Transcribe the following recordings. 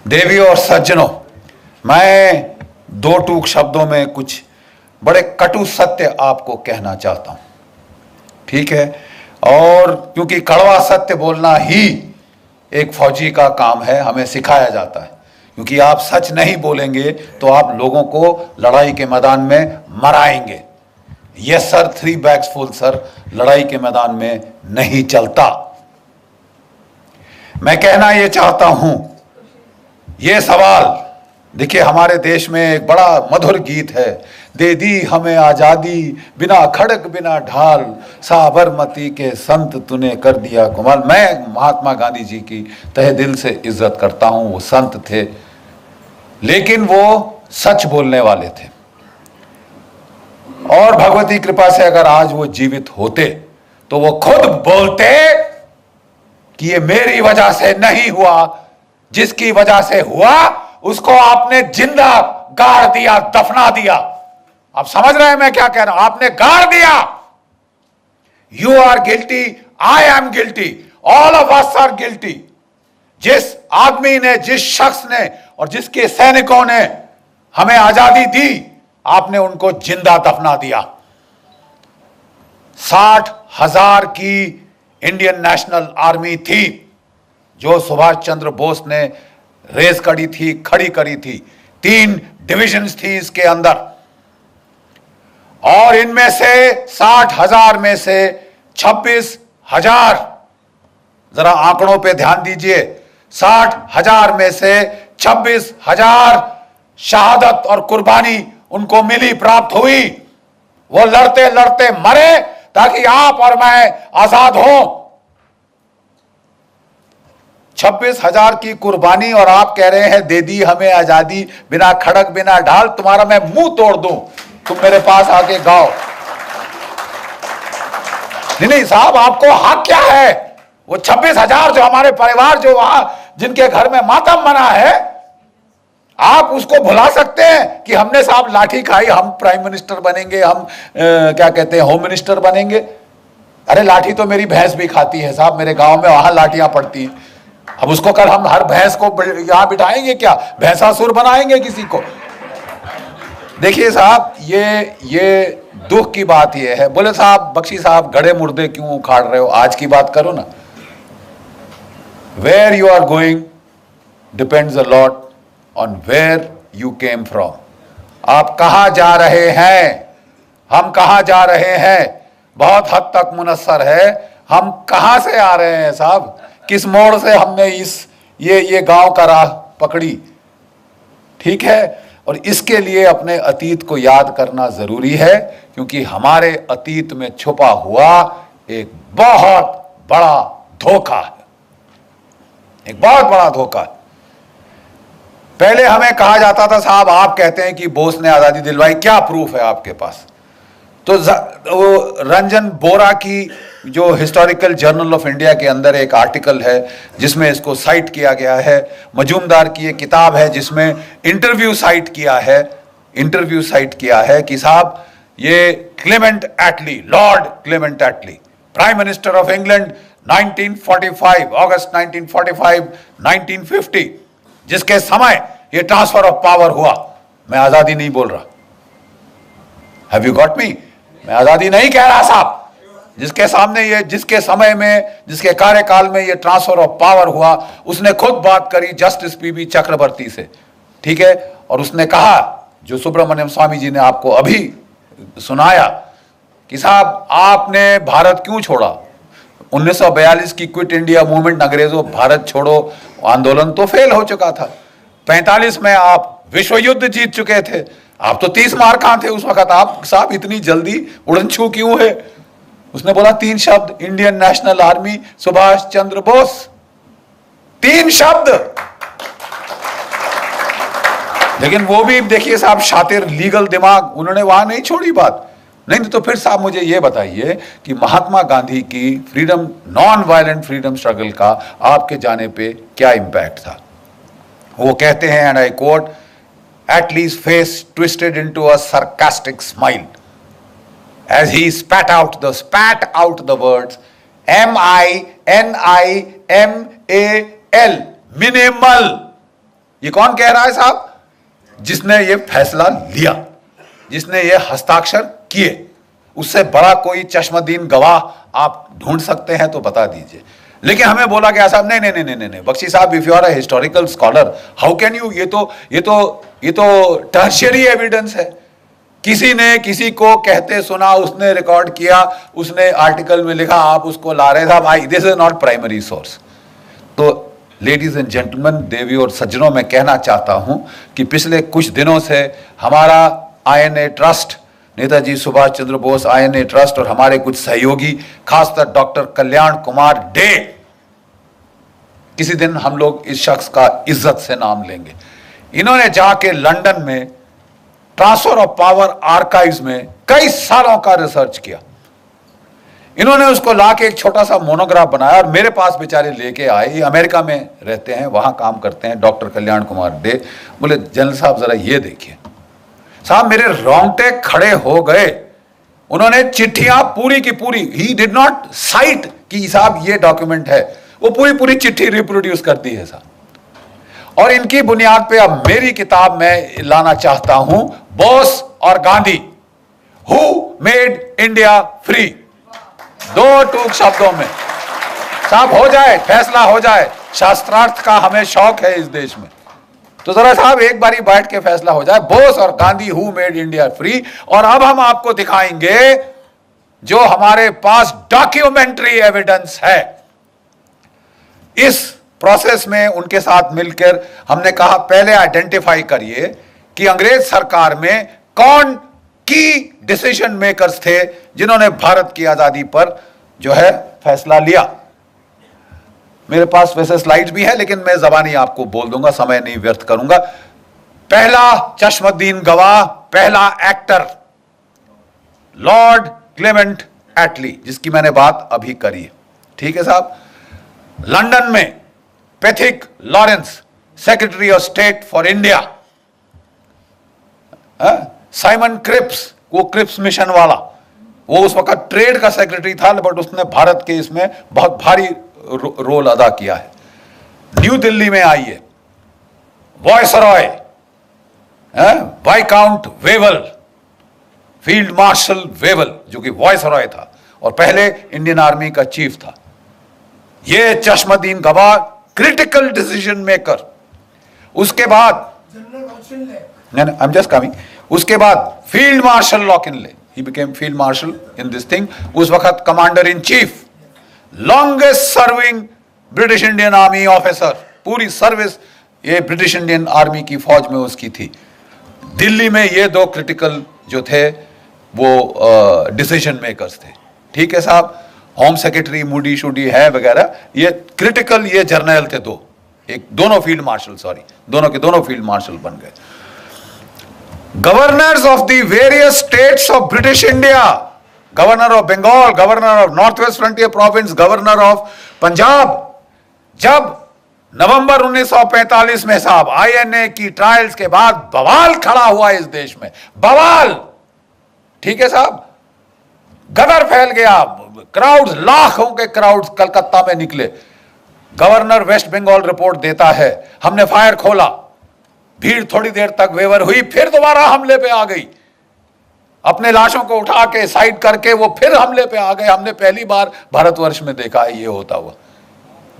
देवी और सज्जनों, मैं दो टूक शब्दों में कुछ बड़े कटु सत्य आपको कहना चाहता हूं, ठीक है। और क्योंकि कड़वा सत्य बोलना ही एक फौजी का काम है, हमें सिखाया जाता है। क्योंकि आप सच नहीं बोलेंगे तो आप लोगों को लड़ाई के मैदान में मराएंगे। Yes sir, 3 bags full sir, लड़ाई के मैदान में नहीं चलता। मैं कहना यह चाहता हूं, ये सवाल देखिए, हमारे देश में एक बड़ा मधुर गीत है, दे दी हमें आजादी बिना खड़क बिना ढाल, साबरमती के संत तूने कर दिया कमाल। मैं महात्मा गांधी जी की तहे दिल से इज्जत करता हूं। वो संत थे, लेकिन वो सच बोलने वाले थे। और भगवती कृपा से अगर आज वो जीवित होते तो वो खुद बोलते कि ये मेरी वजह से नहीं हुआ, जिसकी वजह से हुआ उसको आपने जिंदा गाड़ दिया, दफना दिया। आप समझ रहे हैं मैं क्या कह रहा हूं? आपने गाड़ दिया। You are guilty, I am guilty, all of us are guilty. जिस आदमी ने, जिस शख्स ने और जिसके सैनिकों ने हमें आजादी दी, आपने उनको जिंदा दफना दिया। 60,000 की इंडियन नेशनल आर्मी थी जो सुभाष चंद्र बोस ने रेस करी थी, खड़ी करी थी। 3 डिविजन्स थी इसके अंदर, और इनमें से 60,000 में से 26,000, जरा आंकड़ों पे ध्यान दीजिए, 60,000 में से 26,000 शहादत और कुर्बानी उनको मिली, प्राप्त हुई। वो लड़ते लड़ते मरे ताकि आप और मैं आजाद हों। 26,000 की कुर्बानी, और आप कह रहे हैं दे दी हमें आजादी बिना खड़क बिना ढाल। तुम्हारा मैं मुंह तोड़ दूं, तुम मेरे पास आके गाओ। नहीं साहब, आपको हक क्या है? वो 26,000 जो हमारे परिवार, जो वहां जिनके घर में मातम मना है, आप उसको भुला सकते हैं कि हमने साहब लाठी खाई, हम प्राइम मिनिस्टर बनेंगे, हम क्या कहते हैं, होम मिनिस्टर बनेंगे। अरे लाठी तो मेरी भैंस भी खाती है साहब, मेरे गांव में वहां लाठियां पड़ती हैं। अब उसको कल हम हर भैंस को यहां बिठाएंगे क्या? भैंसासुर बनाएंगे किसी को? देखिए साहब, ये दुख की बात ये है। बोले साहब, बख्शी साहब, गड़े मुर्दे क्यों उखाड़ रहे हो? आज की बात करो ना। Where you are going depends a lot on where you came from. आप कहां जा रहे हैं, हम कहां जा रहे हैं, बहुत हद तक मुनस्सर है हम कहां से आ रहे हैं साहब। किस मोड़ से हमने ये गांव का राह पकड़ी, ठीक है। और इसके लिए अपने अतीत को याद करना जरूरी है, क्योंकि हमारे अतीत में छुपा हुआ एक बहुत बड़ा धोखा है, एक बहुत बड़ा धोखा है। पहले हमें कहा जाता था साहब, आप कहते हैं कि बोस ने आजादी दिलवाई, क्या प्रूफ है आपके पास? तो वो रंजन बोरा की जो हिस्टोरिकल जर्नल ऑफ इंडिया के अंदर एक आर्टिकल है जिसमें इसको साइट किया गया है। मजूमदार की एक किताब है जिसमें इंटरव्यू साइट किया है कि साहब ये Clement Attlee, Lord Clement Attlee, prime minister of England 1945, अगस्त 1945, 1950, जिसके समय ये ट्रांसफर ऑफ पावर हुआ। मैं आजादी नहीं बोल रहा, हैव यू गॉट मी? मैं आजादी नहीं कह रहा साहब। जिसके सामने ये, जिसके समय में, जिसके कार्यकाल में ये ट्रांसफर ऑफ पावर हुआ, उसने खुद बात करी जस्टिस पीबी चक्रवर्ती से, ठीक है। और उसने कहा, जो सुब्रमण्यम स्वामी जी ने आपको अभी सुनाया, कि साहब आपने भारत क्यों छोड़ा? 1942 की क्विट इंडिया मूवमेंट, अंग्रेजों भारत छोड़ो आंदोलन तो फेल हो चुका था। 45 में आप विश्व युद्ध जीत चुके थे, आप तो 30 मार कहां थे उस वक्त? आप साहब इतनी जल्दी उड़न छू क्यों है? उसने बोला 3 शब्द, Indian national army, Subhash Chandra Bose. 3 शब्द। लेकिन वो भी देखिए साहब, शातिर, लीगल दिमाग, उन्होंने वहां नहीं छोड़ी बात। नहीं तो फिर साहब मुझे ये बताइए कि महात्मा गांधी की freedom, non violent freedom struggle का आपके जाने पे क्या इंपैक्ट था? वो कहते हैं, and I quote, Attlee's face twisted into a sarcastic smile as he spat out the words MINIMAL, minimal. ये कौन कह रहा है साहब? जिसने ये फैसला लिया, जिसने ये हस्ताक्षर किए। उससे बड़ा कोई चश्मदीन गवाह आप ढूंढ सकते हैं तो बता दीजिए। लेकिन हमें बोला गया साहब नहीं नहीं नहीं नहीं नहीं बख्शी साहब, if you are a historical scholar how can you, ये तो टर्शियरी एविडेंस है। किसी ने किसी को कहते सुना, उसने रिकॉर्ड किया, उसने आर्टिकल में लिखा, आप उसको ला रहे साहब, this is not primary source. तो लेडीज एंड जेंटलमैन, देवियों और सज्जनों, मैं कहना चाहता हूं कि पिछले कुछ दिनों से हमारा INA trust, Netaji Subhash Chandra Bose INA trust और हमारे कुछ सहयोगी, खासकर डॉक्टर कल्याण कुमार डे, किसी दिन हम लोग इस शख्स का इज्जत से नाम लेंगे। इन्होंने जाके लंदन में ट्रांसफर ऑफ पावर आर्काइव्स में कई सालों का रिसर्च किया। इन्होंने उसको लाके एक छोटा सा मोनोग्राफ बनाया और मेरे पास बेचारे लेके आए। ये अमेरिका में रहते हैं, वहां काम करते हैं, डॉक्टर कल्याण कुमार डे। बोले जनरल साहब जरा ये देखिए। साहब मेरे रोंगटे खड़े हो गए। उन्होंने चिट्ठियां पूरी की पूरी, ही डिड नॉट साइट कि साहब ये डॉक्यूमेंट है, वो पूरी पूरी चिट्ठी रिप्रोड्यूस करती है साहब। और इनकी बुनियाद पे अब मेरी किताब में लाना चाहता हूं, बोस और Gandhi, who made India free. दो टूक शब्दों में साहब हो जाए, फैसला हो जाए। शास्त्रार्थ का हमें शौक है इस देश में, तो जरा साहब एक बारी बैठ के फैसला हो जाए, बोस और Gandhi, who made India free. और अब हम आपको दिखाएंगे जो हमारे पास डॉक्यूमेंट्री एविडेंस है। इस प्रोसेस में उनके साथ मिलकर हमने कहा पहले आइडेंटिफाई करिए कि अंग्रेज सरकार में कौन की डिसीजन मेकर्स थे जिन्होंने भारत की आजादी पर जो है फैसला लिया। मेरे पास वैसे स्लाइड्स भी है लेकिन मैं जबानी आपको बोल दूंगा, समय नहीं व्यर्थ करूंगा। पहला चश्मदीन गवाह, पहला एक्टर लॉर्ड क्लेमेंट एटली, जिसकी मैंने बात अभी करी है। ठीक है साहब। लंदन में Pethick Lawrence, secretary of state for India, Simon Cripps, वो क्रिप्स मिशन वाला, वो उस वक्त ट्रेड का सेक्रेटरी था बट उसने भारत के इसमें बहुत भारी रोल अदा किया है। न्यू दिल्ली में आइए, viceroy, viscount Wavell, field marshal Wavell जो कि वॉयसरॉय था और पहले इंडियन आर्मी का चीफ था। ये चश्मदीन गवाह, क्रिटिकल डिसीजन मेकर। उसके बाद आई एम जस्ट कमिंग, उसके बाद फील्ड मार्शल लॉकिनले, he became field marshal in this thing, उस वक्त commander in chief, longest serving British Indian army officer, पूरी सर्विस ये ब्रिटिश इंडियन आर्मी की फौज में उसकी थी। दिल्ली में ये दो क्रिटिकल जो थे वो डिसीजन मेकर्स थे। ठीक है साहब। होम सेक्रेटरी मूडी शूडी है वगैरह, ये क्रिटिकल ये जर्नल थे दो, एक दोनों फील्ड मार्शल, सॉरी दोनों के दोनों फील्ड मार्शल बन गए। Governors of the various states of British India, governor of Bengal, governor of north west frontier province, governor of Punjab, जब नवंबर 1945 में साहब INA की ट्रायल्स के बाद बवाल खड़ा हुआ इस देश में, बवाल। ठीक है साहब। गदर फैल गया, क्राउड्स, लाखों के क्राउड्स कलकत्ता में निकले। गवर्नर वेस्ट बंगाल रिपोर्ट देता है, हमने फायर खोला, भीड़ थोड़ी देर तक वेवर हुई, फिर दोबारा हमले पे आ गई। अपने लाशों को उठा के साइड करके वो फिर हमले पे आ गए। हमने पहली बार भारतवर्ष में देखा है ये होता हुआ।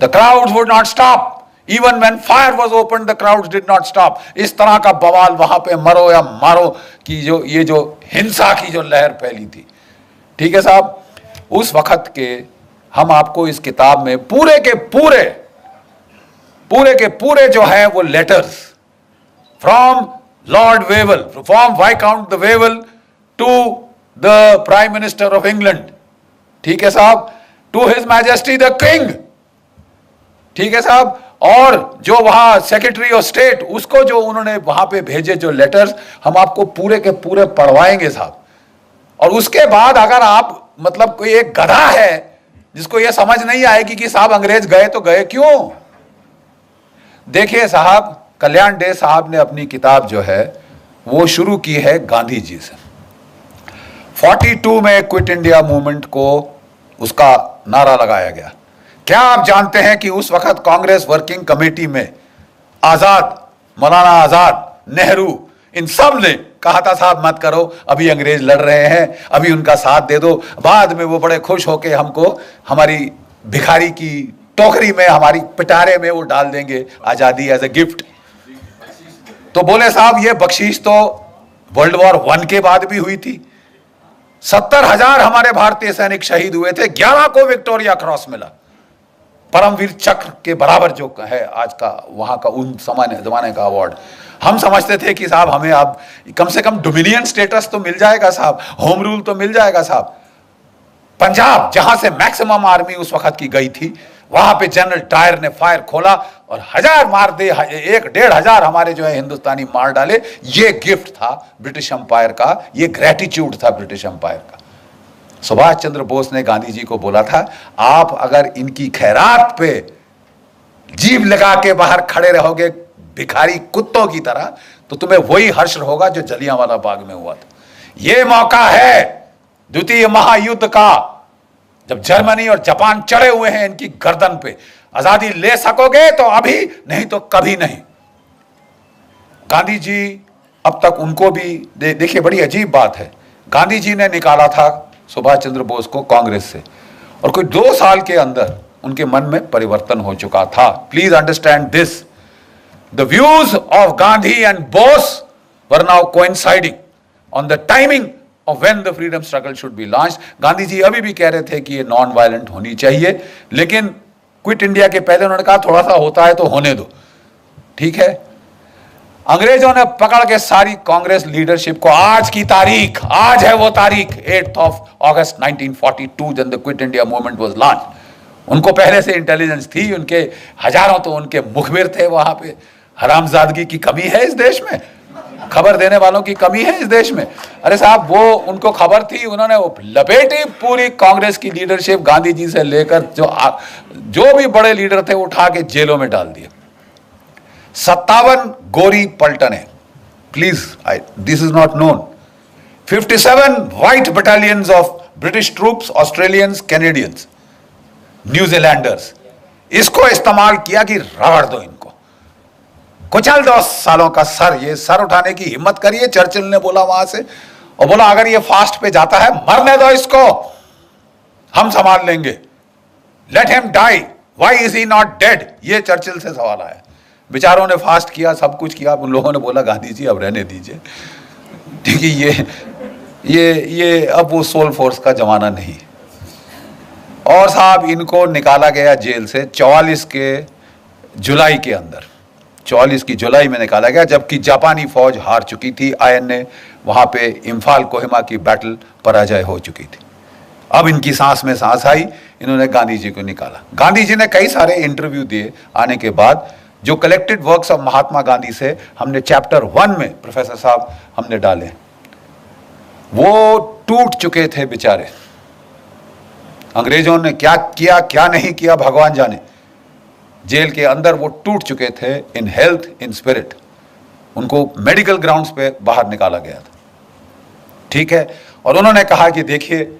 The crowds would not stop, even when fire was open the crowds did not stop. इस तरह का बवाल वहां पे मरो या मारो की जो ये जो हिंसा की जो लहर फैली थी। ठीक है साहब। उस वक्त के हम आपको इस किताब में पूरे के पूरे जो है वो letters from Lord Wavell, from viscount the Wavell to the prime minister of England, ठीक है साहब, to his majesty the king, ठीक है साहब, और जो वहां सेक्रेटरी ऑफ स्टेट, उसको जो उन्होंने वहां पे भेजे जो लेटर्स, हम आपको पूरे के पूरे पढ़वाएंगे साहब। और उसके बाद अगर आप मतलब कोई एक गधा है जिसको यह समझ नहीं आएगी कि साहब अंग्रेज गए तो गए क्यों। देखिए साहब, कल्याण डे साहब ने अपनी किताब जो है वो शुरू की है गांधी जी से। 42 में क्विट इंडिया मूवमेंट को उसका नारा लगाया गया। क्या आप जानते हैं कि उस वक्त कांग्रेस वर्किंग कमेटी में आजाद मौलाना आजाद, नेहरू, इन सब ने कहा था साहब मत करो, अभी अंग्रेज लड़ रहे हैं, अभी उनका साथ दे दो, बाद में वो बड़े खुश होके हमको हमारी भिखारी की टोकरी में, हमारी पिटारे में वो डाल देंगे आजादी एज ए गिफ्ट। तो बोले साहब ये बख्शीश तो वर्ल्ड वॉर 1 के बाद भी हुई थी। 70,000 हमारे भारतीय सैनिक शहीद हुए थे, 11 को विक्टोरिया क्रॉस मिला, परमवीर चक्र के बराबर जो है आज का वहां का उन जमाने का अवार्ड। हम समझते थे कि साहब हमें अब कम से कम डोमिनियन स्टेटस तो मिल जाएगा साहब, होम रूल तो मिल जाएगा साहब। पंजाब जहां से मैक्सिमम आर्मी उस वक्त की गई थी, वहां पे जनरल डायर ने फायर खोला और 1000 मार दे, 1-1.5 हमारे जो है हिंदुस्तानी मार डाले। ये गिफ्ट था ब्रिटिश एम्पायर का, ये ग्रेटिट्यूड था ब्रिटिश एम्पायर का। सुभाष चंद्र बोस ने गांधी जी को बोला था, आप अगर इनकी खैरात पे जीभ लगा के बाहर खड़े रहोगे भिखारी कुत्तों की तरह, तो तुम्हें वही हर्ष होगा जो जलियांवाला बाग में हुआ था। यह मौका है द्वितीय महायुद्ध का, जब जर्मनी और जापान चढ़े हुए हैं इनकी गर्दन पे। आजादी ले सकोगे तो अभी, नहीं तो कभी नहीं। गांधी जी अब तक उनको भी देखिए, बड़ी अजीब बात है, गांधी जी ने निकाला था सुभाष चंद्र बोस को कांग्रेस से, और कोई 2 साल के अंदर उनके मन में परिवर्तन हो चुका था। Please understand this, the views of Gandhi and Bose were now coinciding on the timing of when the freedom struggle should be launched। Gandhi ji अभी भी कह रहे थे कि ये नॉन वायलेंट होनी चाहिए, लेकिन क्विट इंडिया के पहले उन्होंने कहा थोड़ा सा होता है तो होने दो, ठीक है। अंग्रेजों ने पकड़ के सारी कांग्रेस लीडरशिप को, आज की तारीख, आज है वो तारीख 8 अगस्त 1942 जब the quit India movement was launch. उनको पहले से इंटेलिजेंस थी, उनके हजारों तो उनके मुखबिर थे वहां पे। हरामजादगी की कमी है इस देश में, खबर देने वालों की कमी है इस देश में। अरे साहब वो उनको खबर थी, उन्होंने वो लपेटी पूरी कांग्रेस की लीडरशिप, गांधी जी से लेकर जो भी बड़े लीडर थे उठा के जेलों में डाल दिए। 57 गोरी पलटने, please this is not known. 57 white battalions of British troops, Australians, Canadians, New Zealanders, इसको इस्तेमाल किया कि रगड़ दो इनको, कुचल 10 सालों का सर, ये सर उठाने की हिम्मत करिए, चर्चिल ने बोला वहां से, और बोला अगर ये फास्ट पे जाता है मरने दो इसको, हम संभाल लेंगे, let him die, why is he not dead, ये चर्चिल से सवाल आया। बेचारों ने फास्ट किया, सब कुछ किया, उन लोगों ने बोला गांधी जी अब रहने दीजिए, ठीक है, ये अब वो सोल फोर्स का जमाना नहीं। और साहब इनको निकाला गया जेल से 44 के जुलाई के अंदर, 44 की जुलाई में निकाला गया, जबकि जापानी फौज हार चुकी थी। आयन ने वहां पे इम्फाल कोहिमा की बैटल पराजय हो चुकी थी। अब इनकी सांस में सांस आई, इन्होंने गांधी जी को निकाला। गांधी जी ने कई सारे इंटरव्यू दिए आने के बाद, जो collected works of Mahatma Gandhi से हमने चैप्टर 1 में प्रोफेसर साहब हमने डाले, वो टूट चुके थे बेचारे। अंग्रेजों ने क्या किया क्या नहीं किया भगवान जाने, जेल के अंदर वो टूट चुके थे, इन हेल्थ, इन स्पिरिट। उनको मेडिकल ग्राउंड्स पे बाहर निकाला गया था, ठीक है। और उन्होंने कहा कि देखिए,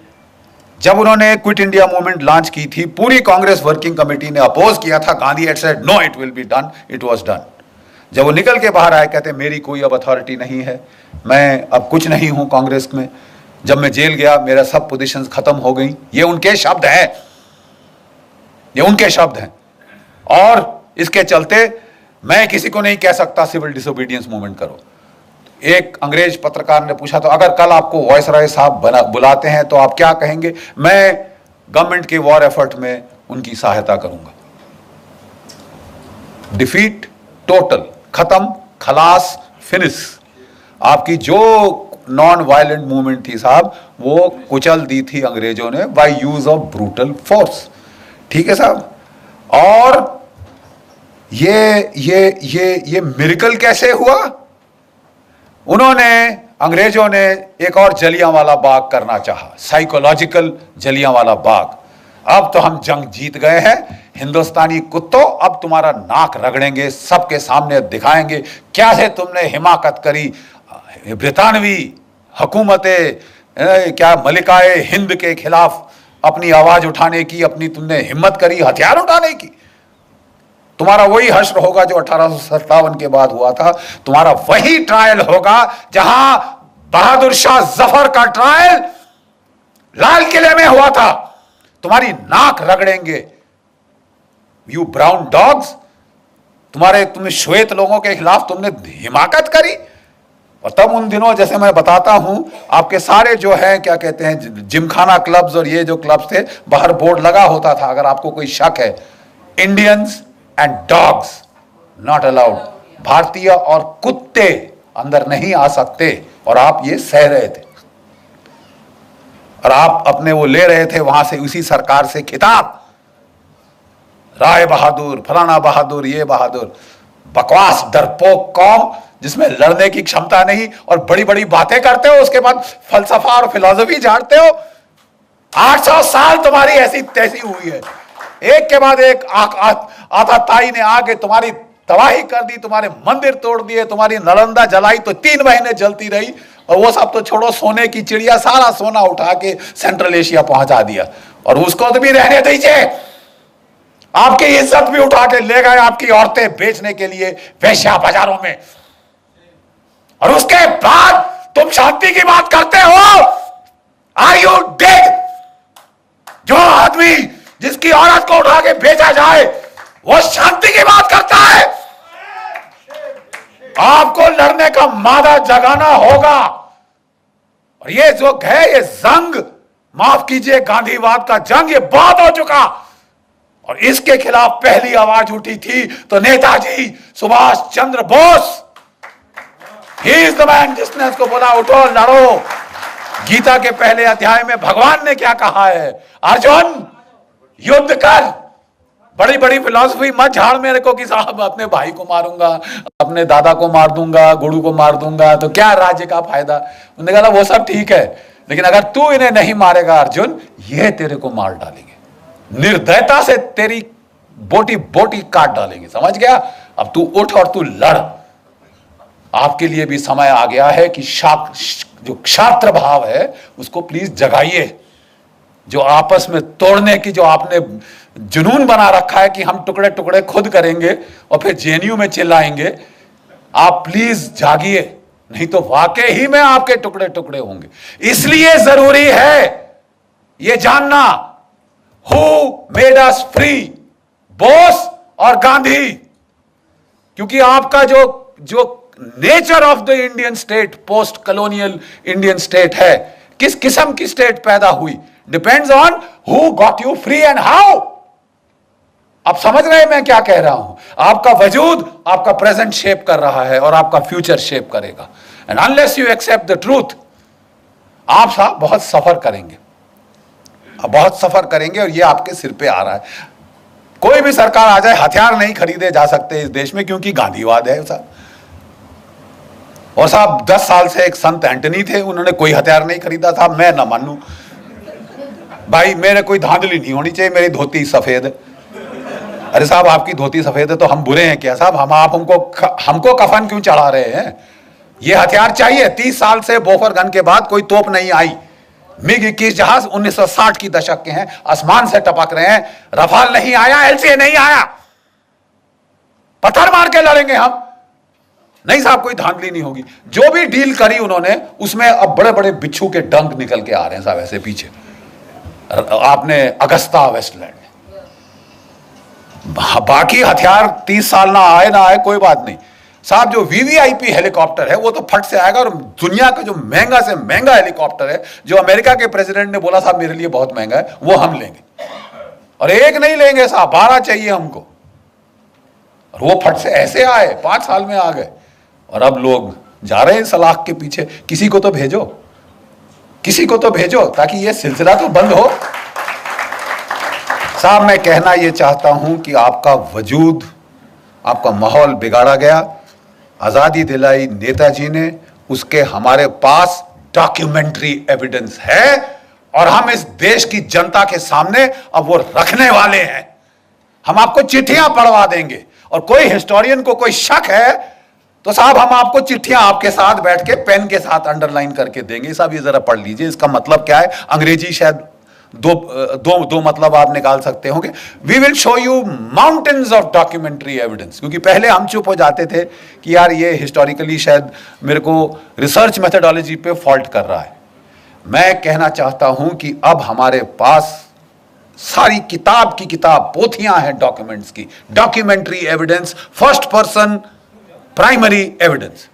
जब उन्होंने क्विट इंडिया मूवमेंट लॉन्च की थी, पूरी कांग्रेस वर्किंग कमेटी ने अपोज किया था, Gandhi had said no it will be done, it was done. जब वो निकल के बाहर आए, कहते मेरी कोई अब अथॉरिटी नहीं है, मैं अब कुछ नहीं हूं कांग्रेस में, जब मैं जेल गया मेरा सब पोजीशंस खत्म हो गई। ये उनके शब्द हैं, ये उनके शब्द हैं। और इसके चलते मैं किसी को नहीं कह सकता सिविल डिसोबीडियंस मूवमेंट करो। एक अंग्रेज पत्रकार ने पूछा, तो अगर कल आपको वायसराय साहब बुलाते हैं तो आप क्या कहेंगे? मैं गवर्नमेंट के वॉर एफर्ट में उनकी सहायता करूंगा। डिफीट, टोटल, खत्म, खलास, फिनिश। आपकी जो नॉन वायलेंट मूवमेंट थी साहब, वो कुचल दी थी अंग्रेजों ने by use of brutal force, ठीक है साहब। और ये मिरेकल कैसे हुआ? उन्होंने, अंग्रेजों ने एक और जलियांवाला बाग करना चाहा, साइकोलॉजिकल जलियांवाला बाग। अब तो हम जंग जीत गए हैं, हिंदुस्तानी कुत्तों, अब तुम्हारा नाक रगड़ेंगे, सबके सामने दिखाएंगे क्या है तुमने हिमाकत करी ब्रितानवी हुकूमतें, क्या मलिकाए हिंद के खिलाफ अपनी आवाज उठाने की, अपनी तुमने हिम्मत करी हथियार उठाने की। तुम्हारा वही हश्र होगा जो 1857 के बाद हुआ था। तुम्हारा वही ट्रायल होगा जहां बहादुर शाह जफर का ट्रायल लाल किले में हुआ था। तुम्हारी नाक रगड़ेंगे, यू ब्राउन डॉग्स। तुमने श्वेत लोगों के खिलाफ तुमने हिमाकत करी। और तब उन दिनों, जैसे मैं बताता हूं, आपके सारे जो है क्या कहते हैं जिमखाना क्लब्स और ये जो क्लब्स थे, बाहर बोर्ड लगा होता था, अगर आपको कोई शक है, Indians and dogs not allowed. भारतीय और कुत्ते अंदर नहीं आ सकते। और आप ये सह रहे थे और आप अपने वो ले रहे थे वहां से, उसी सरकार से खिताब, राय बहादुर, फलाना बहादुर, ये बहादुर। बकवास डरपोक कौम जिसमें लड़ने की क्षमता नहीं और बड़ी बड़ी बातें करते हो, उसके बाद फलसफा और फिलॉसफी झाड़ते हो। 800 साल तुम्हारी ऐसी तैसी हुई है, एक के बाद एक आताताई ने आके तुम्हारी तबाही कर दी, तुम्हारे मंदिर तोड़ दिए, तुम्हारी नालंदा जलाई तो 3 महीने जलती रही। और वो सब तो छोड़ो, सोने की चिड़िया सारा सोना उठा के सेंट्रल एशिया पहुंचा दिया। और उसको तो भी रहने दीजिए, आपकी इज्जत भी उठा के ले गए, आपकी औरतें बेचने के लिए वेश्या बाजारों में। और उसके बाद तुम शांति की बात करते हो। Are you dead? जो आदमी जिसकी औरत को उठा के बेचा जाए वो शांति की बात करता है। आपको लड़ने का मादा जगाना होगा। और ये जो है, ये जंग, माफ कीजिए, गांधीवाद का जंग, ये बहुत हो चुका। और इसके खिलाफ पहली आवाज उठी थी तो Netaji Subhash Chandra Bose, he is the man, जिसने इसको बोला उठो लड़ो। गीता के पहले अध्याय में भगवान ने क्या कहा है? अर्जुन युद्ध कर। बड़ी बड़ी फिलॉसफी मत झाड़ मेरे को कि साहब अपने भाई को मारूंगा, अपने दादा को मार दूंगा, गुरु को मार दूंगा तो क्या राज्य का फायदा। उन्होंने कहा वो सब ठीक है, लेकिन अगर तू इन्हें नहीं मारेगा अर्जुन, ये तेरे को मार डालेंगे, निर्दयता से तेरी बोटी बोटी काट डालेंगे। समझ गया? अब तू उठ और तू लड़। आपके लिए भी समय आ गया है कि जो क्षात्र भाव है उसको प्लीज जगाइए। जो आपस में तोड़ने की जो आपने जुनून बना रखा है कि हम टुकड़े टुकड़े खुद करेंगे और फिर जेएनयू में चिल्लाएंगे, आप प्लीज जागिए, नहीं तो वाकई ही में आपके टुकड़े टुकड़े होंगे। इसलिए जरूरी है यह जानना, who made us free, Bose और गांधी। क्योंकि आपका जो nature of the Indian state, post colonial Indian state है, किस किस्म की स्टेट पैदा हुई, depends on who got you free and how. आप समझ रहे हैं मैं क्या कह रहा हूं? आपका वजूद आपका प्रेजेंट शेप कर रहा है और आपका फ्यूचर शेप करेगा। And unless you accept the truth, आप साहब बहुत सफर करेंगे, बहुत सफर करेंगे। और ये आपके सिर पे आ रहा है। कोई भी सरकार आ जाए, हथियार नहीं खरीदे जा सकते इस देश में, क्योंकि गांधीवाद है साहब। और साहब 10 साल से एक संत एंटनी थे, उन्होंने कोई हथियार नहीं खरीदा था। मैं ना मानू भाई, मेरे कोई धांधली नहीं होनी चाहिए, मेरी धोती सफेद है। अरे साहब आपकी धोती सफेद है तो हम बुरे हैं क्या साहब? हमको कफन क्यों चढ़ा रहे हैं? ये हथियार चाहिए। 30 साल से बोफर गन के बाद कोई तोप नहीं आई। मिग 21 जहाज 1960 की दशक के हैं, आसमान से टपक रहे हैं। रफाल नहीं आया, एलसीए नहीं आया, पत्थर मार के लड़ेंगे हम। नहीं साहब, कोई धांधली नहीं होगी। जो भी डील करी उन्होंने, उसमें अब बड़े बड़े बिच्छू के डंक निकल के आ रहे हैं साहब ऐसे पीछे। आपने अगस्ता वेस्टलैंड, बाकी हथियार 30 साल ना आए कोई बात नहीं साहब। जो वीवीआईपी हेलीकॉप्टर है वो तो फट से आएगा। और दुनिया का जो महंगा से महंगा हेलीकॉप्टर है, जो अमेरिका के प्रेसिडेंट ने बोला साहब मेरे लिए बहुत महंगा है, वो हम लेंगे। और एक नहीं लेंगे साहब, 12 चाहिए हमको। और वो फट से ऐसे आए, 5 साल में आ गए। और अब लोग जा रहे हैं सलाख के पीछे। किसी को तो भेजो, किसी को तो भेजो, ताकि ये सिलसिला तो बंद हो। साहब मैं कहना ये चाहता हूं कि आपका वजूद, आपका माहौल बिगाड़ा गया। आजादी दिलाई नेताजी ने, उसके हमारे पास डॉक्यूमेंट्री एविडेंस है। और हम इस देश की जनता के सामने अब वो रखने वाले हैं। हम आपको चिट्ठियां पढ़वा देंगे। और कोई हिस्टोरियन को कोई शक है तो साहब हम आपको चिट्ठियां आपके साथ बैठ के पेन के साथ अंडरलाइन करके देंगे। साहब ये जरा पढ़ लीजिए, इसका मतलब क्या है। अंग्रेजी शायद दो मतलब आप निकाल सकते होंगे। We will show you mountains of documentary evidence, क्योंकि पहले हम चुप हो जाते थे कि यार ये हिस्टोरिकली शायद मेरे को रिसर्च मेथोडोलॉजी पे फॉल्ट कर रहा है। मैं कहना चाहता हूं कि अब हमारे पास सारी किताब की किताब पोथियां हैं डॉक्यूमेंट्स की, documentary evidence, first person primary evidence.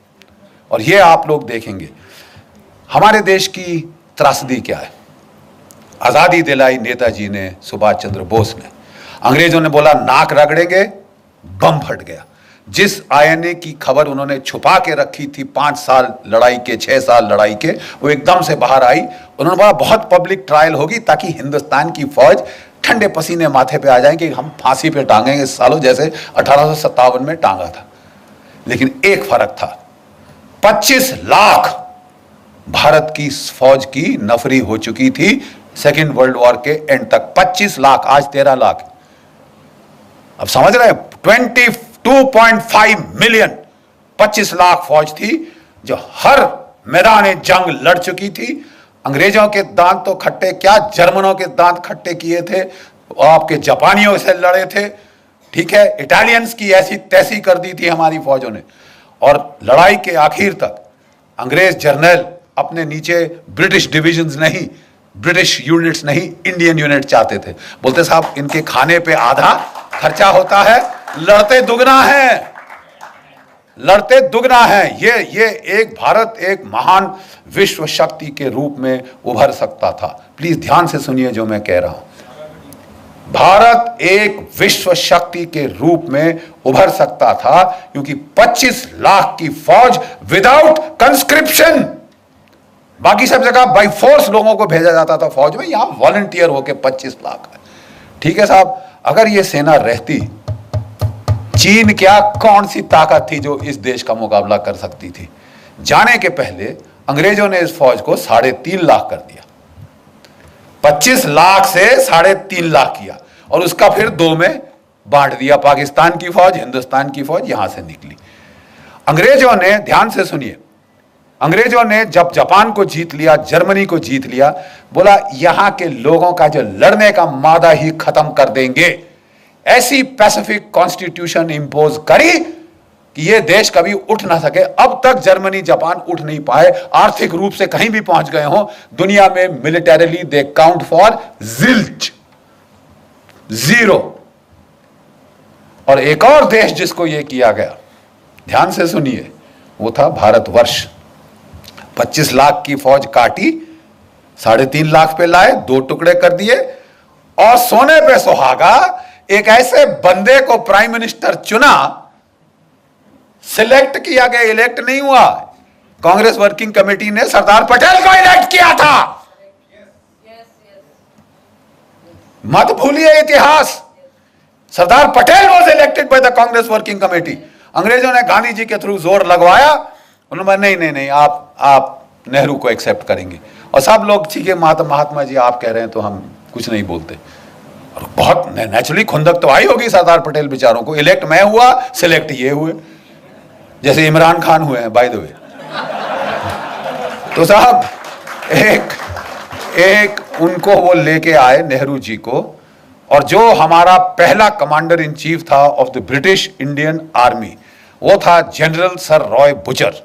और ये आप लोग देखेंगे हमारे देश की त्रासदी क्या है। आजादी दिलाई नेताजी ने, सुभाष चंद्र बोस ने। अंग्रेजों ने बोला नाक रगड़ेंगे, बम फट गया। जिस आईएनए की खबर उन्होंने छुपा के रखी थी 5 साल लड़ाई के, 6 साल लड़ाई के, वो एकदम से बाहर आई। उन्होंने बोला बहुत पब्लिक ट्रायल होगी ताकि हिंदुस्तान की फौज ठंडे पसीने माथे पे आ जाए कि हम फांसी पे टांगेंगे सालों, जैसे 1857 में टांगा था। लेकिन एक फर्क था, 25 लाख भारत की फौज की नफरी हो चुकी थी सेकेंड वर्ल्ड वॉर के एंड तक। 25 लाख, आज 13 लाख। अब समझ रहे हैं, 22.5 मिलियन, 25 लाख फौज थी जो हर मैदान जंग लड़ चुकी थी। अंग्रेजों के दांत तो खट्टे क्या, जर्मनों के दांत खट्टे किए थे, आपके जापानियों से लड़े थे, ठीक है, इटालियंस की ऐसी तैसी कर दी थी हमारी फौजों ने। और लड़ाई के आखिर तक अंग्रेज जर्नल अपने नीचे ब्रिटिश डिविजन्स नहीं, ब्रिटिश यूनिट्स नहीं, इंडियन यूनिट चाहते थे। बोलते साहब इनके खाने पे आधा खर्चा होता है, लड़ते दुगना है, लड़ते दुगना है। ये एक भारत एक महान विश्व शक्ति के रूप में उभर सकता था। प्लीज ध्यान से सुनिए जो मैं कह रहा हूं। भारत एक विश्व शक्ति के रूप में उभर सकता था क्योंकि 25 लाख की फौज विदाउट कंस्क्रिप्शन, बाकी सब जगह बाई फोर्स लोगों को भेजा जाता था फौज में, यहां वॉलंटियर होके 25 लाख है। ठीक है साहब, अगर ये सेना रहती, चीन क्या कौन सी ताकत थी जो इस देश का मुकाबला कर सकती थी। जाने के पहले अंग्रेजों ने इस फौज को 3.5 लाख कर दिया, 25 लाख से 3.5 लाख किया और उसका फिर 2 में बांट दिया। पाकिस्तान की फौज, हिंदुस्तान की फौज यहां से निकली। अंग्रेजों ने, ध्यान से सुनिए, अंग्रेजों ने जब जापान को जीत लिया, जर्मनी को जीत लिया, बोला यहां के लोगों का जो लड़ने का मादा ही खत्म कर देंगे। ऐसी पैसिफिक कॉन्स्टिट्यूशन इंपोज करी कि ये देश कभी उठ ना सके। अब तक जर्मनी जापान उठ नहीं पाए, आर्थिक रूप से कहीं भी पहुंच गए हो दुनिया में, militarily they count for zilch, 0। और एक और देश जिसको ये किया गया, ध्यान से सुनिए, वो था भारतवर्ष। 25 लाख की फौज काटी, 3.5 लाख पे लाए, 2 टुकड़े कर दिए और सोने पे सुहागा एक ऐसे बंदे को प्राइम मिनिस्टर चुना, सिलेक्ट किया गया, इलेक्ट नहीं हुआ। कांग्रेस वर्किंग कमेटी ने सरदार पटेल को इलेक्ट किया था। मत भूलिए इतिहास, Sardar Patel was elected by the Congress working committee. अंग्रेजों ने गांधी जी के थ्रू जोर लगवाया, उन्होंने नहीं आप नेहरू को एक्सेप्ट करेंगे। और सब लोग ठीक है महात्मा जी आप कह रहे हैं तो हम कुछ नहीं बोलते। और बहुत नेचुरली खुंदक तो आई होगी सरदार पटेल बेचारों को, इलेक्ट मैं हुआ, सिलेक्ट ये हुए, जैसे इमरान खान हुए हैं बाय द वे। तो साहब एक उनको वो लेके आए नेहरू जी को, और जो हमारा पहला कमांडर इन चीफ था of the British Indian army, वो था जनरल सर रॉय बुचर।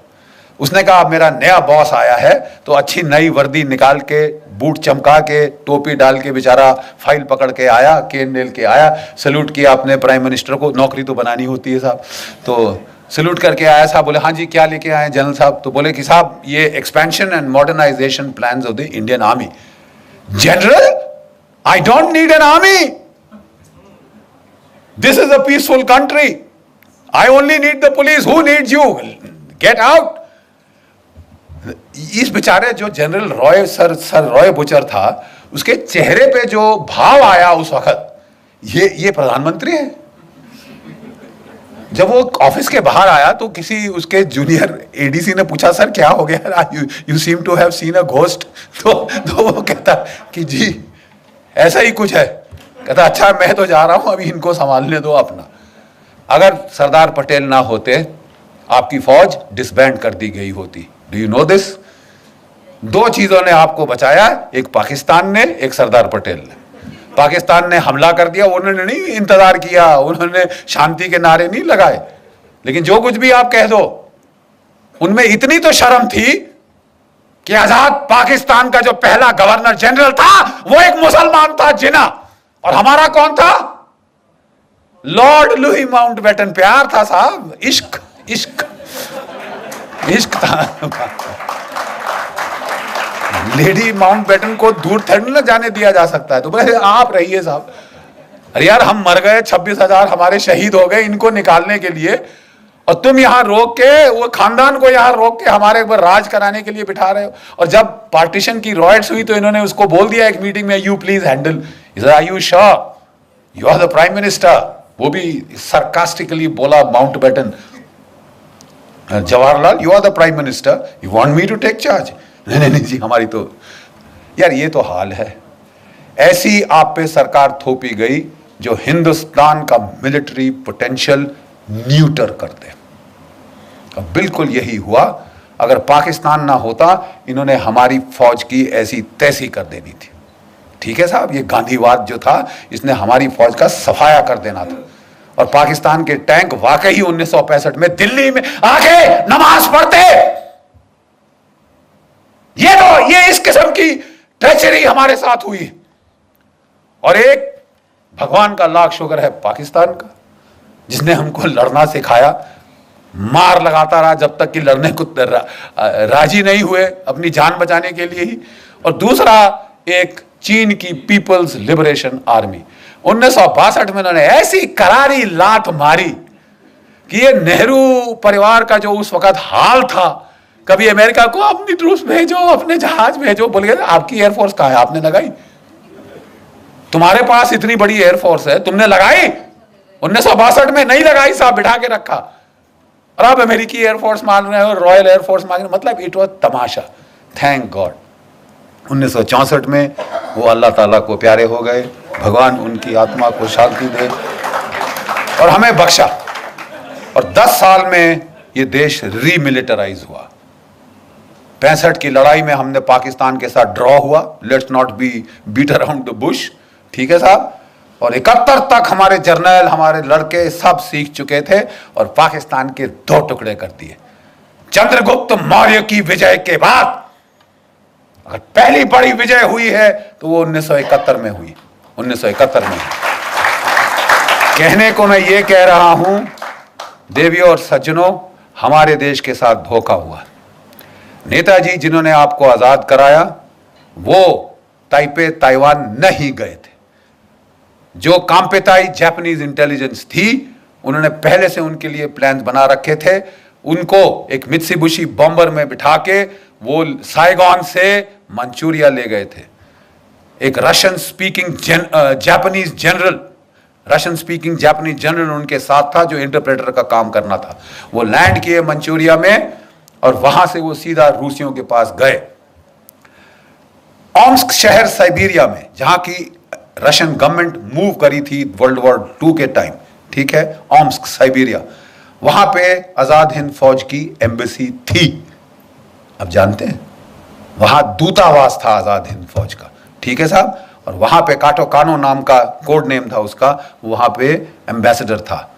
उसने कहा मेरा नया बॉस आया है, तो अच्छी नई वर्दी निकाल के, बूट चमका के, टोपी डाल के बेचारा फाइल पकड़ के आया, केन नेल के आया, सैल्यूट किया अपने प्राइम मिनिस्टर को, नौकरी तो बनानी होती है साहब, तो सैल्यूट करके आया साहब। बोले हाँ जी क्या लेके आए जनरल साहब? तो बोले कि साहब ये expansion and modernisation plans of the Indian army. General, I don't need an army, this is a peaceful country, I only need the police, who needs you, get out. इस बेचारे जो general Roy sir Roy Bucher था, उसके चेहरे पे जो भाव आया उस वक्त, ये प्रधानमंत्री है। जब वो ऑफिस के बाहर आया तो किसी उसके जूनियर एडीसी ने पूछा सर क्या हो गया, you seem to have seen a ghost. तो वो कहता कि जी ऐसा ही कुछ है। कहता अच्छा मैं तो जा रहा हूं, अभी इनको संभालने दो अपना। अगर सरदार पटेल ना होते, आपकी फौज डिसबैंड कर दी गई होती। Do you know this? दो चीजों ने आपको बचाया, एक पाकिस्तान ने, एक सरदार पटेल ने। पाकिस्तान ने हमला कर दिया, उन्होंने नहीं इंतजार किया, उन्होंने शांति के नारे नहीं लगाए, लेकिन जो कुछ भी आप कह दो, उनमें इतनी तो शर्म थी कि आजाद पाकिस्तान का जो पहला गवर्नर जनरल था वो एक मुसलमान था, जिना। और हमारा कौन था? Lord Louis Mountbatten. प्यार था साहब, इश्क इश्क इश्क था। लेडी माउंटबेटन को दूर थोड़ी ना जाने दिया जा सकता है, तो बोले आप रहिए साहब। अरे यार, हम मर गए, 26,000 हमारे शहीद हो गए इनको निकालने के लिए, और तुम यहां रोक के, वो खानदान को यहां रोक के हमारे ऊपर राज कराने के लिए बिठा रहे हो। और जब पार्टीशन की रॉयट्स हुई तो इन्होंने उसको बोल दिया एक मीटिंग में, you please handle. Are you sure you are the prime minister? वो भी सरकास्टिकली बोला Mountbatten, Jawaharlal you are the prime minister, you want me to take charge? नहीं नहीं जी, हमारी तो यार ये तो हाल है। ऐसी आप पे सरकार थोपी गई जो हिंदुस्तान का मिलिट्री पोटेंशियल न्यूटर कर दे। अब बिल्कुल यही हुआ। अगर पाकिस्तान ना होता, इन्होंने हमारी फौज की ऐसी तैसी कर देनी थी। ठीक है साहब, ये गांधीवाद जो था, इसने हमारी फौज का सफाया कर देना था। और पाकिस्तान के टैंक वाकई 1965 में दिल्ली में आके नमाज पढ़ते। ये इस किस्म की ट्रेचरी हमारे साथ हुई। और एक भगवान का लाख शुक्र है पाकिस्तान का, जिसने हमको लड़ना सिखाया, मार लगाता रहा जब तक कि लड़ने को राजी नहीं हुए अपनी जान बचाने के लिए ही। और दूसरा एक चीन की पीपल्स लिबरेशन आर्मी, 1962 में उन्होंने ऐसी करारी लात मारी कि ये नेहरू परिवार का जो उस वक्त हाल था, कभी अमेरिका को अपनी ट्रूप्स भेजो, अपने जहाज भेजो, बोल गए आपकी एयरफोर्स कहां है, आपने लगाई? तुम्हारे पास इतनी बड़ी एयरफोर्स है, तुमने लगाई? 1962 में नहीं लगाई साहब, बिठा के रखा। और अब अमेरिकी एयरफोर्स मान रहे हो, रॉयल एयरफोर्स मान रहे हो, मतलब it was Tamasha. Thank God 1964 में वो अल्लाह ताला को प्यारे हो गए, भगवान उनकी आत्मा को शांति दे और हमें बख्शा। और 10 साल में ये देश रीमिलिटराइज हुआ। 65 की लड़ाई में हमने पाकिस्तान के साथ ड्रॉ हुआ, let's not be beat around the bush, ठीक है साहब। और 71 तक हमारे जर्नल, हमारे लड़के सब सीख चुके थे और पाकिस्तान के 2 टुकड़े कर दिए। चंद्रगुप्त मौर्य की विजय के बाद अगर पहली बड़ी विजय हुई है तो वो 1971 में हुई। 1971 में। कहने को मैं ये कह रहा हूं, देवियों और सज्जनों, हमारे देश के साथ धोखा हुआ। नेताजी जिन्होंने आपको आजाद कराया, वो ताइपे ताइवान नहीं गए थे। जो कांपेताई जापानीज इंटेलिजेंस थी, उन्होंने पहले से उनके लिए प्लान बना रखे थे। उनको एक मित्सुबिशी बॉम्बर में बिठा के वो साइगॉन से मंचूरिया ले गए थे। एक रशियन स्पीकिंग जापानीज जनरल उनके साथ था, जो इंटरप्रेटर का काम करना था। वो लैंड किए मंचूरिया में और वहां से वो सीधा रूसियों के पास गए। ओम्स्क शहर साइबेरिया में, जहां की रशियन गवर्नमेंट मूव करी थी वर्ल्ड वॉर 2 के टाइम, ठीक है, ओम्स्क साइबेरिया, वहां पे आजाद हिंद फौज की एम्बेसी थी। अब जानते हैं, वहां दूतावास था आजाद हिंद फौज का, ठीक है साहब। और वहां पे काटो कानो नाम का कोड नेम था उसका, वहां पे एम्बेसडर था।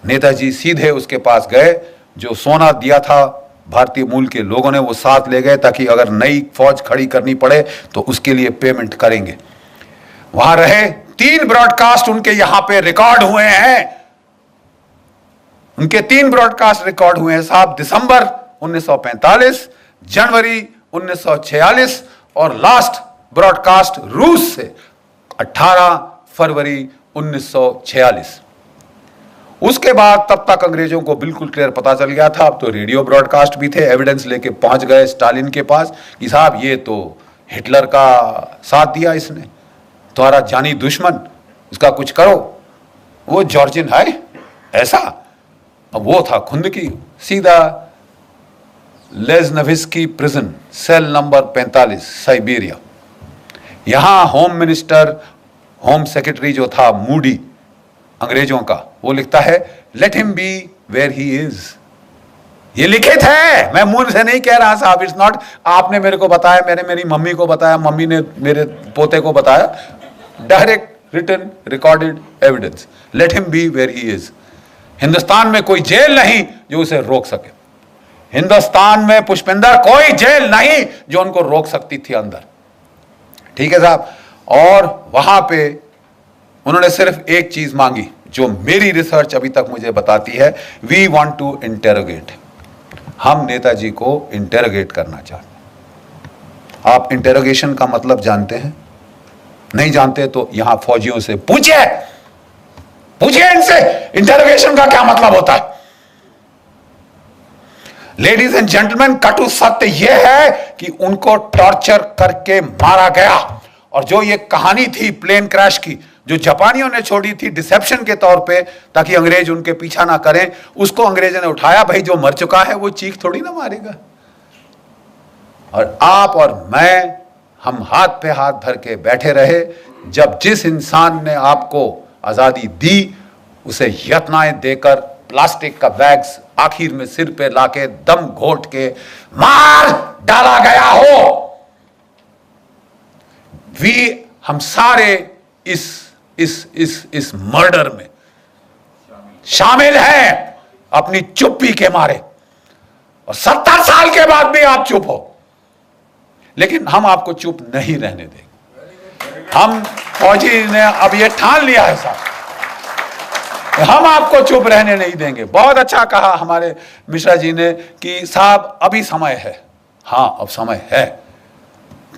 नेताजी सीधे उसके पास गए, जो सोना दिया था भारतीय मूल के लोगों ने वो साथ ले गए, ताकि अगर नई फौज खड़ी करनी पड़े तो उसके लिए पेमेंट करेंगे। वहां रहे, 3 ब्रॉडकास्ट उनके यहां पे रिकॉर्ड हुए हैं। उनके 3 ब्रॉडकास्ट रिकॉर्ड हुए हैं साहब, दिसंबर 1945, जनवरी 1946 और लास्ट ब्रॉडकास्ट रूस से 18 फरवरी 1946। उसके बाद तब तक अंग्रेजों को बिल्कुल क्लियर पता चल गया था। अब तो रेडियो ब्रॉडकास्ट भी थे, एविडेंस लेके पहुंच गए स्टालिन के पास कि साहब ये तो हिटलर का साथ दिया इसने, तुम्हारा जानी दुश्मन, इसका कुछ करो। वो जॉर्जिन है ऐसा। अब वो था खुंदकी, सीधा लेज़नविस्की प्रिजन, सेल नंबर 45 साइबेरिया। यहां होम मिनिस्टर, होम सेक्रेटरी जो था मूडी अंग्रेजों का, वो लिखता है let him be where he is. ये लिखित है, मैं मुंह से नहीं कह रहा साहब। इट्स नॉट आपने मेरे को बताया, मैंने मेरी मम्मी को बताया, मम्मी ने मेरे पोते को बताया। Direct written recorded evidence. Let him be where he is. Hindustan में कोई जेल नहीं जो उसे रोक सके। हिंदुस्तान में पुष्पिंदर कोई जेल नहीं जो उनको रोक सकती थी अंदर। ठीक है साहब। और वहां पे उन्होंने सिर्फ एक चीज मांगी जो मेरी रिसर्च अभी तक मुझे बताती है, वी वांट टू इंटेरोगेट। हम नेताजी को इंटेरोगेट करना चाहते हैं। आप इंटेरोगेशन का मतलब जानते हैं? नहीं जानते तो यहां फौजियों से पूछिए, पूछिए इनसे इंटेरोगेशन का क्या मतलब होता है। लेडीज एंड जेंटलमैन, कटु सत्य यह है कि उनको टॉर्चर करके मारा गया। और जो ये कहानी थी प्लेन क्रैश की, जो जापानियों ने छोड़ी थी डिसेप्शन के तौर पे ताकि अंग्रेज उनके पीछा ना करें, उसको अंग्रेजों ने उठाया। भाई जो मर चुका है वो चीख थोड़ी ना मारेगा। और आप और मैं, हम हाथ पे हाथ धर के बैठे रहे। जब जिस इंसान ने आपको आजादी दी उसे यत्नाएं देकर प्लास्टिक का बैग्स आखिर में सिर पे लाके दम घोट के मार डाला गया हो। हम सारे इस मर्डर में शामिल हैं अपनी चुप्पी के मारे। और 70 साल के बाद भी आप चुप हो, लेकिन हम आपको चुप नहीं रहने देंगे। हम फौजी ने अब ये ठान लिया है साहब, हम आपको चुप रहने नहीं देंगे। बहुत अच्छा कहा हमारे मिश्रा जी ने कि साहब अभी समय है। हां, अब समय है।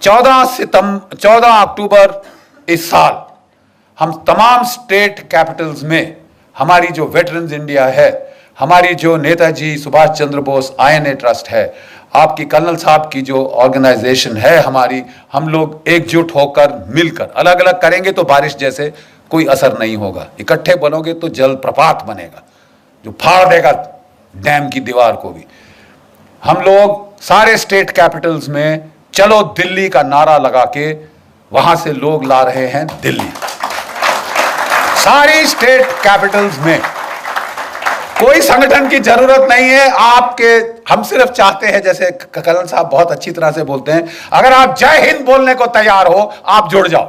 14 अक्टूबर इस साल हम तमाम स्टेट कैपिटल्स में हमारी जो वेटरन्स इंडिया है, हमारी जो नेताजी सुभाष चंद्र बोस INA ट्रस्ट है, आपकी कर्नल साहब की जो ऑर्गेनाइजेशन है हमारी, हम लोग एकजुट होकर मिलकर, अलग अलग करेंगे तो बारिश जैसे कोई असर नहीं होगा। इकट्ठे बनोगे तो जलप्रपात बनेगा जो फाड़ देगा डैम की दीवार को भी। हम लोग सारे स्टेट कैपिटल्स में चलो दिल्ली का नारा लगा के वहां से लोग ला रहे हैं दिल्ली। सारी स्टेट कैपिटल्स में कोई संगठन की जरूरत नहीं है आपके। हम सिर्फ चाहते हैं, जैसे कर्नल साहब बहुत अच्छी तरह से बोलते हैं, अगर आप जय हिंद बोलने को तैयार हो आप जुड़ जाओ।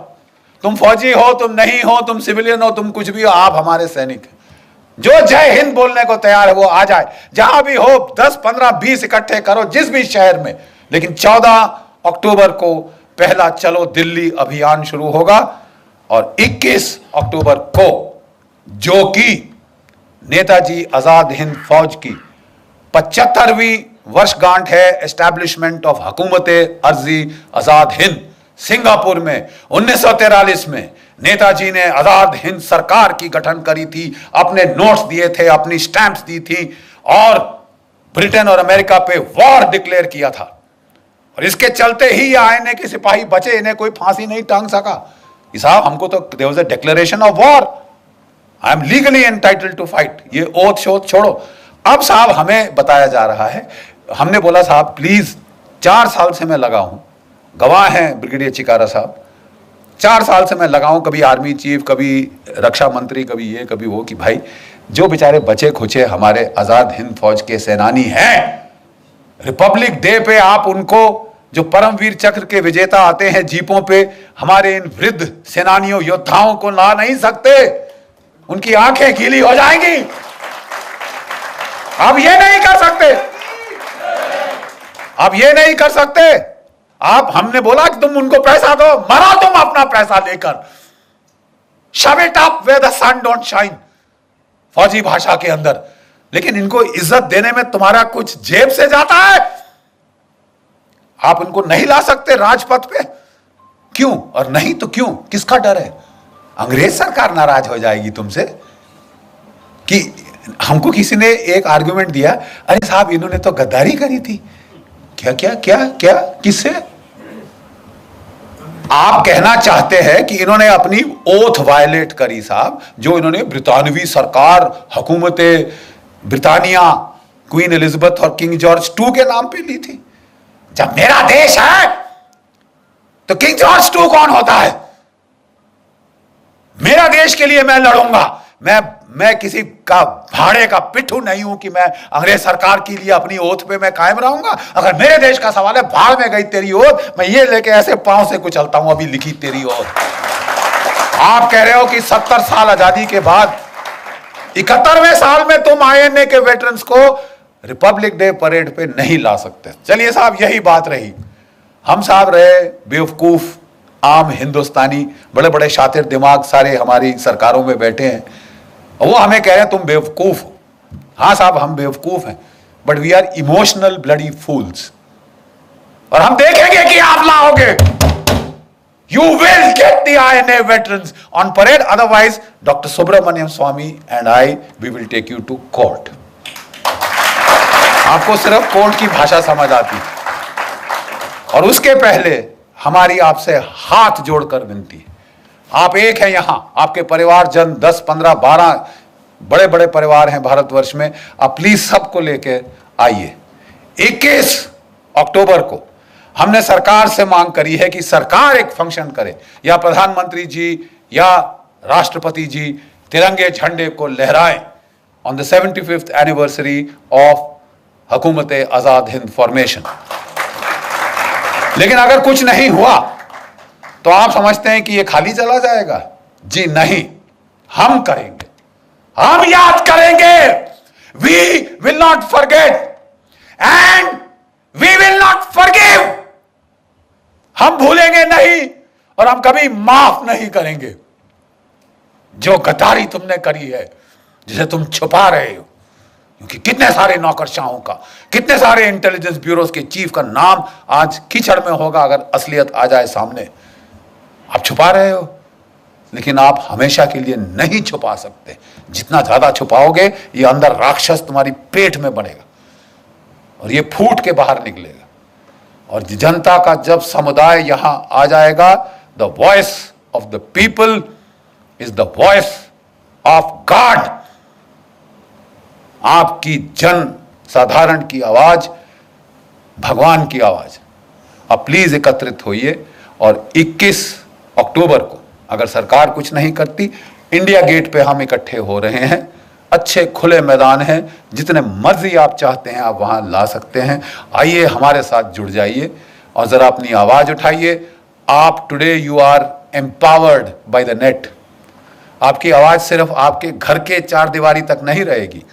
तुम फौजी हो, तुम नहीं हो, तुम सिविलियन हो, तुम कुछ भी हो, आप हमारे सैनिक हैं। जो जय हिंद बोलने को तैयार है वो आ जाए। जहां भी हो 10, 15, 20 इकट्ठे करो जिस भी शहर में। लेकिन 14 अक्टूबर को पहला चलो दिल्ली अभियान शुरू होगा। और 21 अक्टूबर को, जो कि नेताजी आजाद हिंद फौज की 75वीं वर्षगांठ है एस्टैब्लिशमेंट ऑफ हुकूमत अर्जी आजाद हिंद सिंगापुर में 1943 में नेताजी ने आजाद हिंद सरकार की गठन करी थी, अपने नोट्स दिए थे, अपनी स्टैंप्स दी थी और ब्रिटेन और अमेरिका पे वॉर डिक्लेयर किया था। और इसके चलते ही ये INA के सिपाही बचे, इन्हें कोई फांसी नहीं टांग सका। साहब हमको तो there was a declaration of war, I am legally entitled to fight. ये ओथ शोथ छोड़ो। अब साहब हमें बताया जा रहा है, हमने बोला साहब प्लीज, 4 साल से मैं लगा हूं, गवाह हैं ब्रिगेडियर चिकारा साहब, 4 साल से मैं लगा हूं, कभी आर्मी चीफ, कभी रक्षा मंत्री, कभी ये कभी वो, कि भाई जो बेचारे बचे खुचे हमारे आजाद हिंद फौज के सेनानी हैं, रिपब्लिक डे पे आप उनको, जो परमवीर चक्र के विजेता आते हैं जीपों पे, हमारे इन वृद्ध सेनानियों योद्धाओं को ला नहीं सकते, उनकी आंखें गीली हो जाएंगी। आप ये नहीं कर सकते, आप ये नहीं कर सकते। आप, हमने बोला कि तुम उनको पैसा दो, मरो तुम अपना पैसा लेकर, shove it up where the sun don't shine, फौजी भाषा के अंदर। लेकिन इनको इज्जत देने में तुम्हारा कुछ जेब से जाता है। आप उनको नहीं ला सकते राजपथ पे, क्यों? और नहीं तो क्यों? किसका डर है? अंग्रेज सरकार नाराज हो जाएगी तुमसे। कि हमको किसी ने एक आर्गुमेंट दिया, अरे साहब इन्होंने तो गद्दारी करी थी। क्या क्या क्या क्या? किससे? आप कहना चाहते हैं कि इन्होंने अपनी ओथ वायलेट करी साहब, जो इन्होंने ब्रितानवी सरकार, हुकूमत ब्रिटानिया, क्वीन एलिजाबेथ और किंग जॉर्ज II के नाम पे ली थी। जब मेरा देश है तो किंग जॉर्ज II कौन होता है? मेरा देश के लिए मैं लड़ूंगा, मैं किसी का भाड़े का पिट्ठू नहीं हूं कि मैं अंग्रेज सरकार के लिए अपनी ओथ पे मैं कायम रहूंगा। अगर मेरे देश का सवाल है, भाड़ में गई तेरी ओथ, मैं ये लेके ऐसे पांव से कुचलता हूं अभी लिखी तेरी ओथ। आप कह रहे हो कि 70 साल आजादी के बाद 71वें साल में तुम आईएनए के वेटरन्स को रिपब्लिक डे परेड पे नहीं ला सकते। चलिए साहब, यही बात रही। हम साहब रहे बेवकूफ आम हिंदुस्तानी, बड़े बड़े शातिर दिमाग सारे हमारी सरकारों में बैठे हैं, और वो हमें कह रहे हैं तुम बेवकूफ हो। हाँ साहब, हम बेवकूफ हैं, but we are emotional bloody fools. और हम देखेंगे कि आप लाओगे। You will get the INA veterans on parade, otherwise Dr. Subramaniam Swamy and I, we will take you to court. आपको सिर्फ कोर्ट की भाषा समझ आती है। और उसके पहले हमारी आपसे हाथ जोड़कर विनती है, आप एक हैं यहां, आपके परिवारजन 10, 15, 12 बड़े बड़े परिवार हैं भारतवर्ष में, आप प्लीज सबको लेके आइए। 21 अक्टूबर को हमने सरकार से मांग करी है कि सरकार एक फंक्शन करे, या प्रधानमंत्री जी या राष्ट्रपति जी तिरंगे झंडे को लहराएं on the 75th anniversary of हुकूमत आजाद हिंद फॉर्मेशन। लेकिन अगर कुछ नहीं हुआ तो आप समझते हैं कि ये खाली चला जाएगा? जी नहीं, हम करेंगे, हम याद करेंगे। We will not forget and we will not forgive. हम भूलेंगे नहीं और हम कभी माफ नहीं करेंगे। जो गद्दारी तुमने करी है, जिसे तुम छुपा रहे हो, क्योंकि कितने सारे नौकरशाहों का, कितने सारे इंटेलिजेंस ब्यूरोज के चीफ का नाम आज कीचड़ में होगा अगर असलियत आ जाए सामने। आप छुपा रहे हो, लेकिन आप हमेशा के लिए नहीं छुपा सकते। जितना ज्यादा छुपाओगे, ये अंदर राक्षस तुम्हारी पेट में बढ़ेगा और ये फूट के बाहर निकलेगा। और जनता का जब समुदाय यहां आ जाएगा, the voice of the people is the voice of God. आपकी जन साधारण की आवाज भगवान की आवाज। अब प्लीज एकत्रित होइए और 21 अक्टूबर को अगर सरकार कुछ नहीं करती, इंडिया गेट पे हम इकट्ठे हो रहे हैं। अच्छे खुले मैदान हैं, जितने मर्जी आप चाहते हैं आप वहां ला सकते हैं। आइए हमारे साथ जुड़ जाइए और जरा अपनी आवाज उठाइए। आप today you are empowered by the net. आपकी आवाज सिर्फ आपके घर के चार दीवारी तक नहीं रहेगी।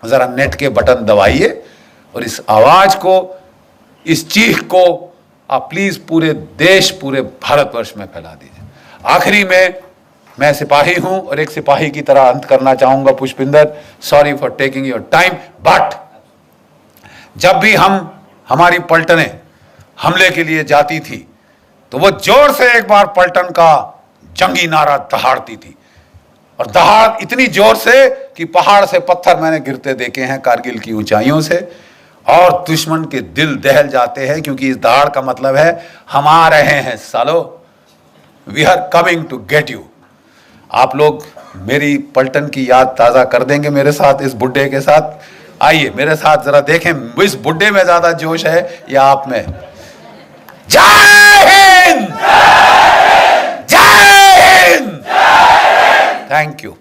जरा नेट के बटन दबाइए और इस आवाज को, इस चीख को आप प्लीज पूरे देश, पूरे भारतवर्ष में फैला दीजिए। आखिरी में मैं सिपाही हूं और एक सिपाही की तरह अंत करना चाहूंगा। Pushpinder, sorry for taking your time, but जब भी हमारी पलटनें हमले के लिए जाती थी तो वो जोर से एक बार पलटन का जंगी नारा दहाड़ती थी, और दहाड़ इतनी जोर से कि पहाड़ से पत्थर मैंने गिरते देखे हैं कारगिल की ऊंचाइयों से, और दुश्मन के दिल दहल जाते हैं, क्योंकि इस दहाड़ का मतलब है हम आ रहे हैं सालो, we are coming to get you. आप लोग मेरी पलटन की याद ताजा कर देंगे मेरे साथ, इस बुड्ढे के साथ। आइए मेरे साथ जरा देखें, इस बुड्ढे में ज्यादा जोश है या आप में? जय हिंद, जय हिंद, थैंक यू।